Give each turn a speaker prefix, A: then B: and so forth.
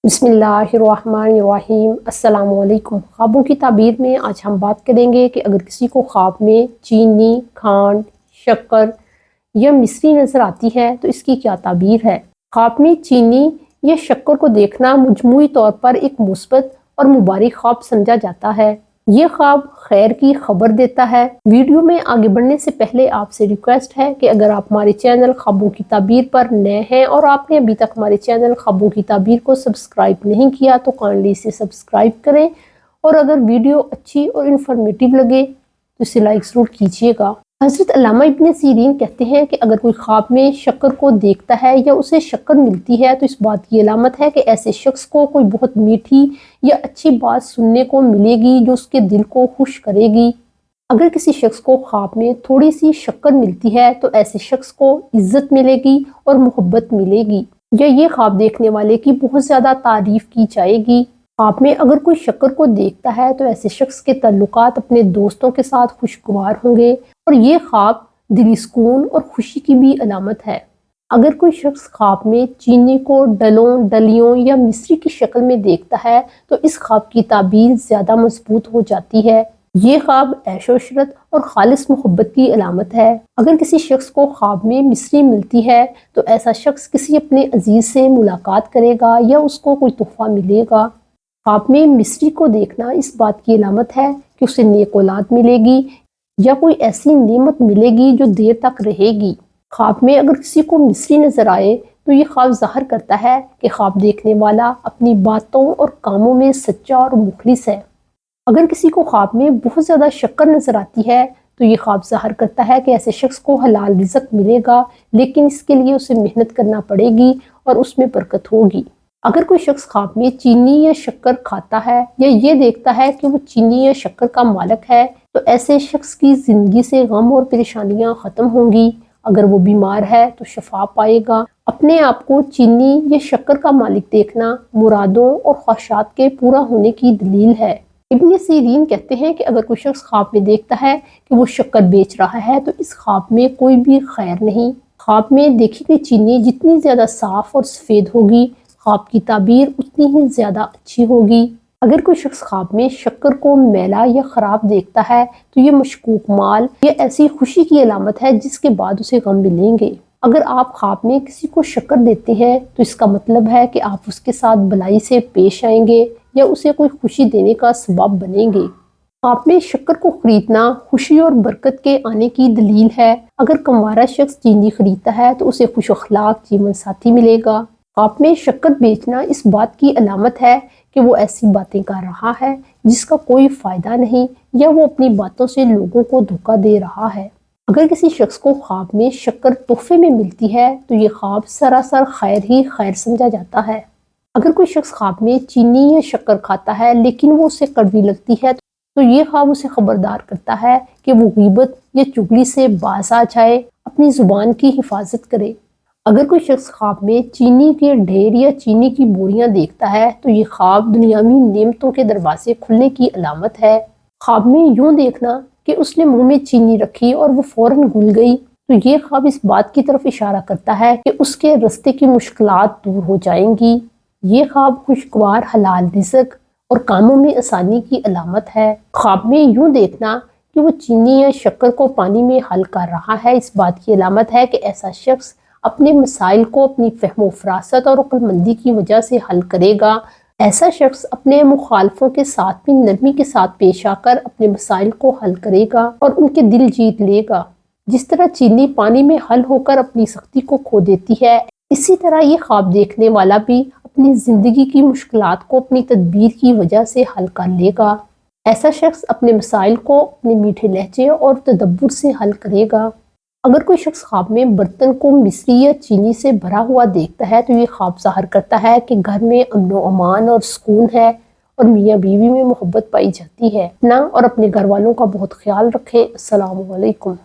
A: बिस्मिल्लाहिर्रहमानिर्रहीम। अस्सलाम वालेकुम। ख्वाबों की ताबीर में आज हम बात करेंगे कि अगर किसी को ख्वाब में चीनी, खांड, शक्कर या मिश्री नज़र आती है तो इसकी क्या ताबीर है। ख्वाब में चीनी या शक्कर को देखना मजमूई तौर पर एक मुस्बत और मुबारक ख्वाब समझा जाता है। ये ख्वाब खैर की खबर देता है। वीडियो में आगे बढ़ने से पहले आपसे रिक्वेस्ट है कि अगर आप हमारे चैनल ख्वाबों की ताबीर पर नए हैं और आपने अभी तक हमारे चैनल ख्वाबों की ताबीर को सब्सक्राइब नहीं किया तो काइंडली इसे सब्सक्राइब करें, और अगर वीडियो अच्छी और इन्फॉर्मेटिव लगे तो इसे लाइक ज़रूर कीजिएगा। हज़रत अल्लामा इब्न सीरीन कहते हैं कि अगर कोई ख्वाब में शक्कर को देखता है या उसे शक्कर मिलती है तो इस बात की अलामत है कि ऐसे शख्स को कोई बहुत मीठी या अच्छी बात सुनने को मिलेगी जो उसके दिल को खुश करेगी। अगर किसी शख्स को ख्वाब में थोड़ी सी शक्कर मिलती है तो ऐसे शख्स को इज्जत मिलेगी और मोहब्बत मिलेगी, या ये ख्वाब देखने वाले की बहुत ज़्यादा तारीफ की जाएगी। ख्वाब में अगर कोई शक्कर को देखता है तो ऐसे शख्स के ताल्लुकात अपने दोस्तों के साथ खुशगवार होंगे, और ये ख्वाब दिली सुकून और खुशी की भी अलामत है। अगर कोई शख्स ख्वाब में चीनी को डलों, डलियों या मिश्री की शक्ल में देखता है तो इस ख्वाब की ताबीर ज़्यादा मजबूत हो जाती है। ये ख्वाब ऐशो-इशरत और खालिस मोहब्बत की अलामत है। अगर किसी शख्स को ख्वाब में मिश्री मिलती है तो ऐसा शख्स किसी अपने अजीज से मुलाकात करेगा या उसको कोई तोहफा मिलेगा। ख्वाब में मिश्री को देखना इस बात की अलामत है कि उसे नेक औलाद मिलेगी या कोई ऐसी नेमत मिलेगी जो देर तक रहेगी। ख्वाब में अगर किसी को मिश्री नजर आए तो ये ख्वाब ज़ाहिर करता है कि ख्वाब देखने वाला अपनी बातों और कामों में सच्चा और मुखलिस है। अगर किसी को ख्वाब में बहुत ज़्यादा शक्कर नजर आती है तो ये ख्वाब ज़ाहिर करता है कि ऐसे शख्स को हलाल रिज़्क मिलेगा, लेकिन इसके लिए उसे मेहनत करना पड़ेगी और उसमें बरकत होगी। अगर कोई शख्स ख्वाब में चीनी या शक्कर खाता है या ये देखता है कि वो चीनी या शक्कर का मालिक है तो ऐसे शख्स की ज़िंदगी से गम और परेशानियां ख़त्म होंगी। अगर वो बीमार है तो शफा पाएगा। अपने आप को चीनी या शक्कर का मालिक देखना मुरादों और ख्वाहिशात के पूरा होने की दलील है। इब्न सीरीन कहते हैं कि अगर कोई शख्स ख्वाब में देखता है कि वो शक्कर बेच रहा है तो इस ख्वाब में कोई भी खैर नहीं। ख्वाब में देखी गई चीनी जितनी ज़्यादा साफ और सफ़ेद होगी, ख्वाब की ताबीर उतनी ही ज़्यादा अच्छी होगी। अगर कोई शख्स ख्वाब में शक्कर को मैला या ख़राब देखता है तो ये मशकूक माल या ऐसी खुशी की अलामत है जिसके बाद उसे गम मिलेंगे। अगर आप ख्वाब में किसी को शक्कर देते हैं तो इसका मतलब है कि आप उसके साथ भलाई से पेश आएंगे या उसे कोई खुशी देने का सबब बनेंगे। ख्वाब में शक्कर को खरीदना खुशी और बरकत के आने की दलील है। अगर कमवारा शख्स चीनी खरीदता है तो उसे खुश अखलाक जीवन साथी मिलेगा। ख्वाब में शक्कर बेचना इस बात की अलामत है कि वो ऐसी बातें कर रहा है जिसका कोई फ़ायदा नहीं, या वो अपनी बातों से लोगों को धोखा दे रहा है। अगर किसी शख्स को ख्वाब में शक्कर तोहफे में मिलती है तो ये ख्वाब सरासर खैर ही खैर समझा जाता है। अगर कोई शख्स ख्वाब में चीनी या शक्कर खाता है लेकिन वो उसे कड़वी लगती है तो ये ख्वाब उसे खबरदार करता है कि वो गीबत या चुगली से बाज आ जाए, अपनी ज़ुबान की हिफाजत करे। अगर कोई शख्स ख्वाब में चीनी के ढेर या चीनी की बोरियां देखता है तो ये ख्वाब दुनियावी नेमतों के दरवाजे खुलने की अलामत है। ख्वाब में यूं देखना कि उसने मुंह में चीनी रखी और वो फौरन घुल गई तो ये ख्वाब इस बात की तरफ इशारा करता है कि उसके रास्ते की मुश्किलात दूर हो जाएंगी। ये ख्वाब खुशगवार हलाल रिज़्क और कामों में आसानी की अलामत है। ख्वाब में यूं देखना कि वो चीनी या शक्कर को पानी में हल कर रहा है इस बात की अलामत है कि ऐसा शख्स अपने मसाइल को अपनी फहमो फरासत और अक्लमंदी की वजह से हल करेगा। ऐसा शख्स अपने मुखालफों के साथ भी नरमी के साथ पेश आकर अपने मसाइल को हल करेगा और उनके दिल जीत लेगा। जिस तरह चीनी पानी में हल होकर अपनी सख्ती को खो देती है, इसी तरह ये ख्वाब देखने वाला भी अपनी ज़िंदगी की मुश्किलात को अपनी तदबीर की वजह से हल कर लेगा। ऐसा शख्स अपने मसाइल को अपने मीठे लहजे और तदब्बुर से हल करेगा। अगर कोई शख्स ख्वाब में बर्तन को मिश्री या चीनी से भरा हुआ देखता है तो ये ख्वाब ज़ाहिर करता है कि घर में अमन व अमान और सुकून है और मियाँ बीवी में मोहब्बत पाई जाती है। अपना और अपने घर वालों का बहुत ख्याल रखें। अस्सलामु अलैकुम।